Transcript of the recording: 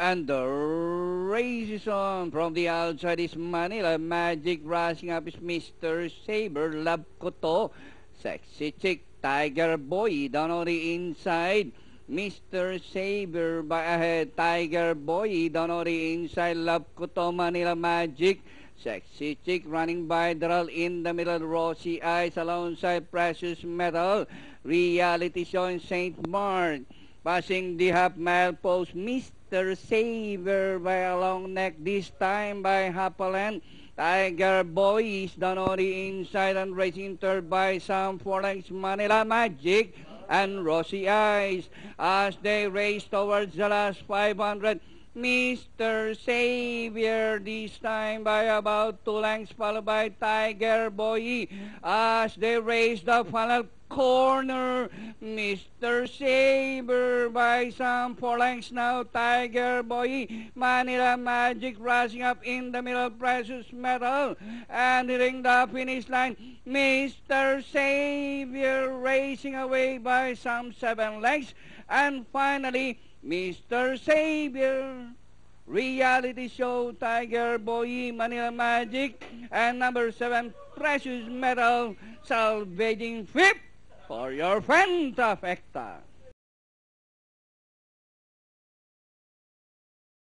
And the race is on. From the outside is Manila Magic. Rushing up is Mr. Saber. Love ko to. Sexy Chick. Tiger Boy down on the inside. Mr. Saber by ahead. Tiger Boy down on the inside. Love ko to. Manila Magic. Sexy Chick running by Daryl in the middle. Rosy Eyes alongside Precious Metal. Reality Show in St. Mark. Passing the half-mile post, Mr. Saber by a long neck, this time by half a length. Tiger Boy is down on the inside and racing third by some 4 lengths. Manila Magic and Rosy Eyes as they race towards the last 500. Mr. Savior this time by about 2 lengths, followed by Tiger Boy as they race the final corner. Mr. Saber by some 4 lengths now. Tiger Boy, Manila Magic rushing up in the middle. Precious Metal and hitting the finish line. Mr. Savior racing away by some 7 lengths. And finally, Mr. Savior, Reality Show, Tiger Boy, Manila Magic, and number 7, Precious Metal, salvaging fifth for your friend Trifecta.